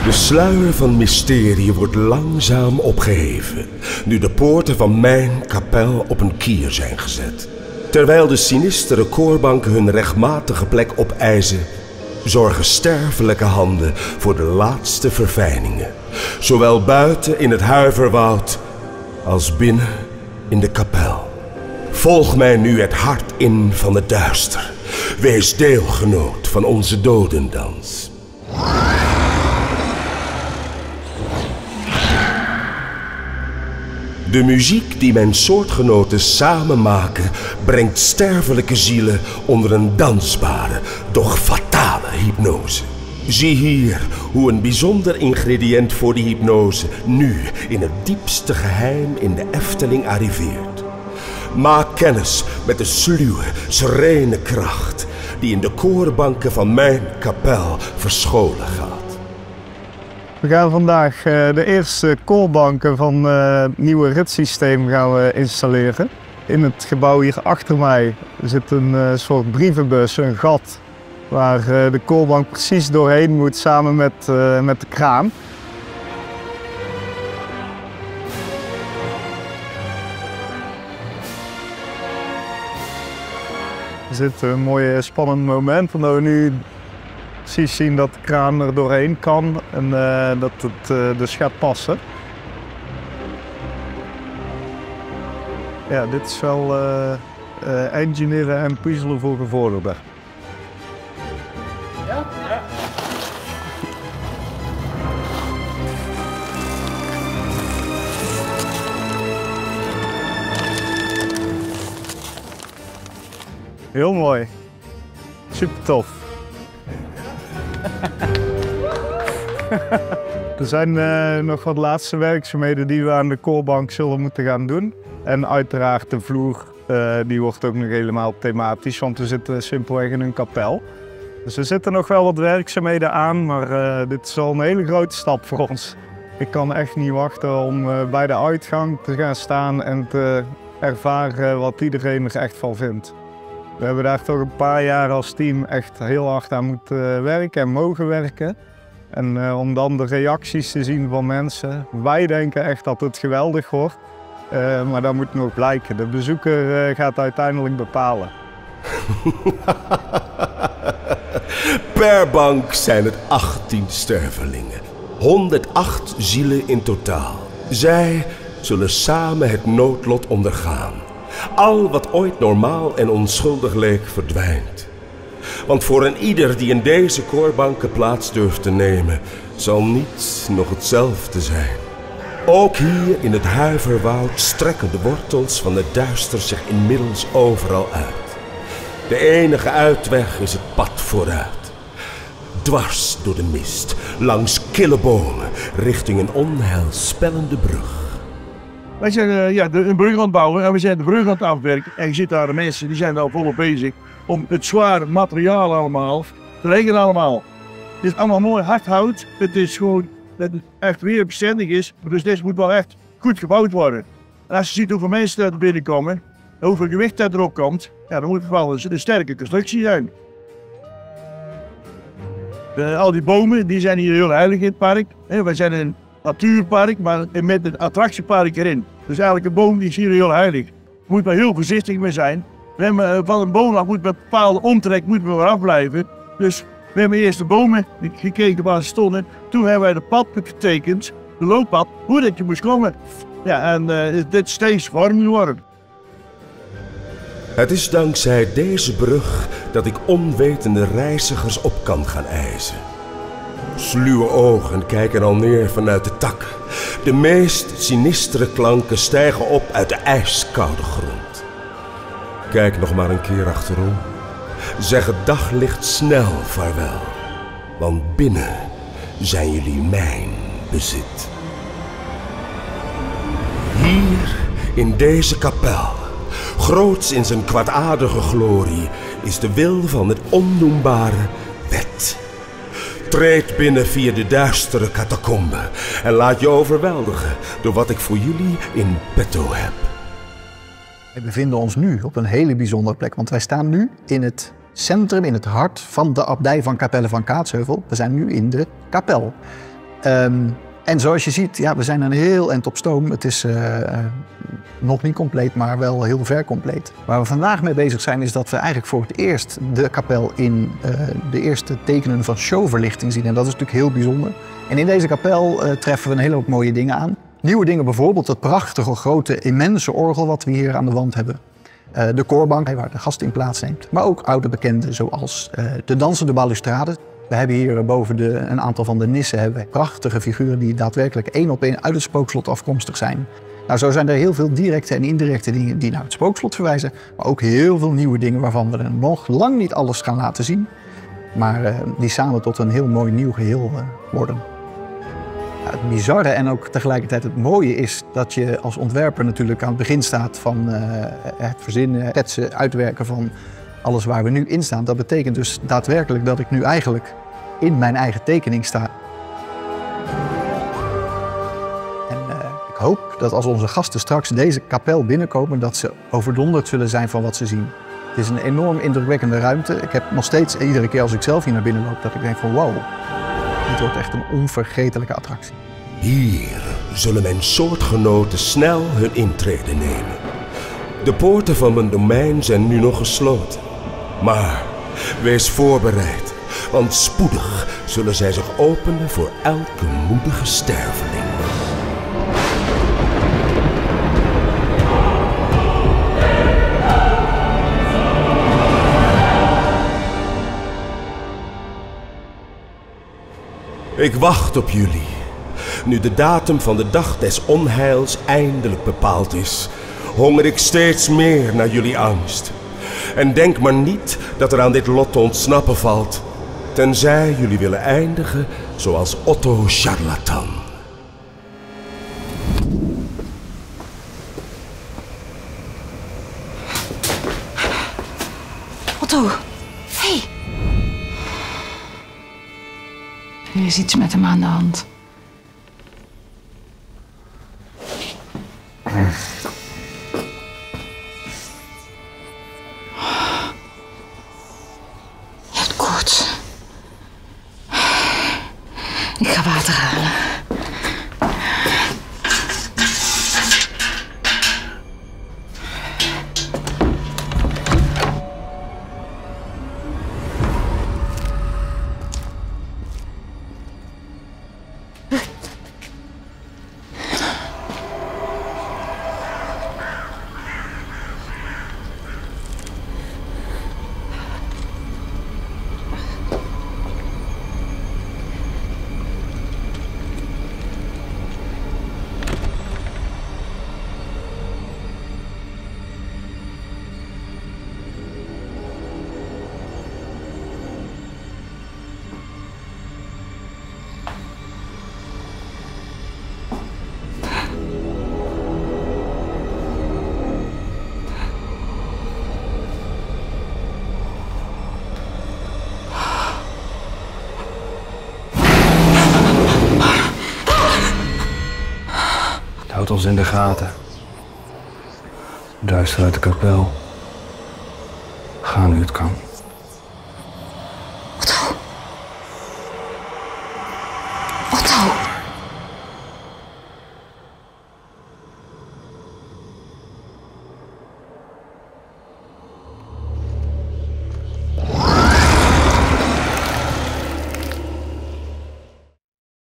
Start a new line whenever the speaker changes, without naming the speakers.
De sluier van mysterie wordt langzaam opgeheven, nu de poorten van mijn kapel op een kier zijn gezet. Terwijl de sinistere koorbanken hun rechtmatige plek opeisen, zorgen sterfelijke handen voor de laatste verfijningen. Zowel buiten in het huiverwoud als binnen in de kapel. Volg mij nu het hart in van het duister. Wees deelgenoot van onze dodendans. De muziek die mijn soortgenoten samen maken, brengt sterfelijke zielen onder een dansbare, doch fatale hypnose. Zie hier hoe een bijzonder ingrediënt voor die hypnose nu in het diepste geheim in de Efteling arriveert. Maak kennis met de sluwe, serene kracht die in de koorbanken van mijn kapel verscholen gaat.
We gaan vandaag de eerste koorbanken van het nieuwe ritssysteem gaan we installeren. In het gebouw hier achter mij zit een soort brievenbus, een gat, waar de koorbank precies doorheen moet samen met de kraan. Er zit een mooi spannend moment, omdat we nu precies zien dat de kraan er doorheen kan en dat het dus gaat passen. Ja, dit is wel engineeren en puzzelen voor gevorderden.
Ja? Ja.
Heel mooi. Super tof. Er zijn nog wat laatste werkzaamheden die we aan de koorbank zullen moeten gaan doen. En uiteraard de vloer, die wordt ook nog helemaal thematisch, want we zitten simpelweg in een kapel. Dus er zitten nog wel wat werkzaamheden aan, maar dit is al een hele grote stap voor ons. Ik kan echt niet wachten om bij de uitgang te gaan staan en te ervaren wat iedereen er echt van vindt. We hebben daar toch een paar jaar als team echt heel hard aan moeten werken en mogen werken. En om dan de reacties te zien van mensen, wij denken echt dat het geweldig wordt. Maar dat moet nog blijken. De bezoeker gaat uiteindelijk bepalen.
Per bank zijn het 18 stervelingen. 108 zielen in totaal. Zij zullen samen het noodlot ondergaan. Al wat ooit normaal en onschuldig leek, verdwijnt. Want voor een ieder die in deze koorbanken plaats durft te nemen, zal niets nog hetzelfde zijn. Ook hier in het huiverwoud strekken de wortels van het duister zich inmiddels overal uit. De enige uitweg is het pad vooruit. Dwars door de mist, langs kille bomen, richting een onheilspellende brug.
Wij zijn een brug aan het bouwen en we zijn de brug aan het afwerken. En je ziet daar de mensen, die zijn daar volop bezig om het zware materiaal allemaal te regelen allemaal. Het is allemaal mooi hard hout. Het is gewoon dat het echt weer bestendig is. Dus dit moet wel echt goed gebouwd worden. En als je ziet hoeveel mensen er binnenkomen, en hoeveel gewicht er erop komt, ja, dan moet het wel een sterke constructie zijn. Al die bomen die zijn hier heel heilig in het park. Wij zijn een natuurpark, maar met een attractiepark erin. Dus eigenlijk een boom die is hier heel heilig. Daar moet maar heel voorzichtig mee zijn. We hebben van een boom af moet met een bepaalde omtrek moeten we weer afblijven. Dus we hebben eerst de bomen gekeken waar ze stonden. Toen hebben wij de pad getekend, de looppad, hoe dat je moest komen. Ja, en dit is steeds warm geworden.
Het is dankzij deze brug dat ik onwetende reizigers op kan gaan eisen. Sluwe ogen kijken al neer vanuit de takken. De meest sinistere klanken stijgen op uit de ijskoude grond. Kijk nog maar een keer achterom. Zeg het daglicht snel vaarwel. Want binnen zijn jullie mijn bezit. Hier in deze kapel, groots in zijn kwaadaardige glorie, is de wil van het onnoembare wet. Treed binnen via de duistere catacombe en laat je overweldigen door wat ik voor jullie in petto heb.
We bevinden ons nu op een hele bijzondere plek, want wij staan nu in het centrum, in het hart van de abdij van Capelle van Kaatsheuvel. We zijn nu in de kapel. En zoals je ziet, ja, we zijn een heel eind op stoom. Het is nog niet compleet, maar wel heel ver compleet. Waar we vandaag mee bezig zijn, is dat we eigenlijk voor het eerst de kapel in de eerste tekenen van showverlichting zien. En dat is natuurlijk heel bijzonder. En in deze kapel treffen we een hele hoop mooie dingen aan. Nieuwe dingen, bijvoorbeeld dat prachtige, grote, immense orgel wat we hier aan de wand hebben. De koorbank, waar de gast in plaatsneemt. Maar ook oude bekenden, zoals de dansende balustrade. We hebben hier boven een aantal van de nissen hebben we prachtige figuren die daadwerkelijk één op één uit het spookslot afkomstig zijn. Nou, zo zijn er heel veel directe en indirecte dingen die naar het spookslot verwijzen. Maar ook heel veel nieuwe dingen waarvan we er nog lang niet alles gaan laten zien. Maar die samen tot een heel mooi nieuw geheel worden. Het bizarre en ook tegelijkertijd het mooie is dat je als ontwerper natuurlijk aan het begin staat van het verzinnen, schetsen, uitwerken van alles waar we nu in staan. Dat betekent dus daadwerkelijk dat ik nu eigenlijk in mijn eigen tekening sta. En ik hoop dat als onze gasten straks deze kapel binnenkomen, dat ze overdonderd zullen zijn van wat ze zien. Het is een enorm indrukwekkende ruimte. Ik heb nog steeds iedere keer als ik zelf hier naar binnen loop, dat ik denk van wow. Dit wordt echt een onvergetelijke attractie.
Hier zullen mijn soortgenoten snel hun intrede nemen. De poorten van mijn domein zijn nu nog gesloten. Maar wees voorbereid, want spoedig zullen zij zich openen voor elke moedige sterveling. Ik wacht op jullie. Nu de datum van de dag des onheils eindelijk bepaald is, honger ik steeds meer naar jullie angst. En denk maar niet dat er aan dit lot te ontsnappen valt, tenzij jullie willen eindigen zoals Otto Charlatan.
Otto, hey. Er is iets met hem aan de hand. Je hebt koorts. Ik ga water halen.
Houdt ons in de gaten. Duister uit de kapel. Ga nu het kan.
Otto. Otto.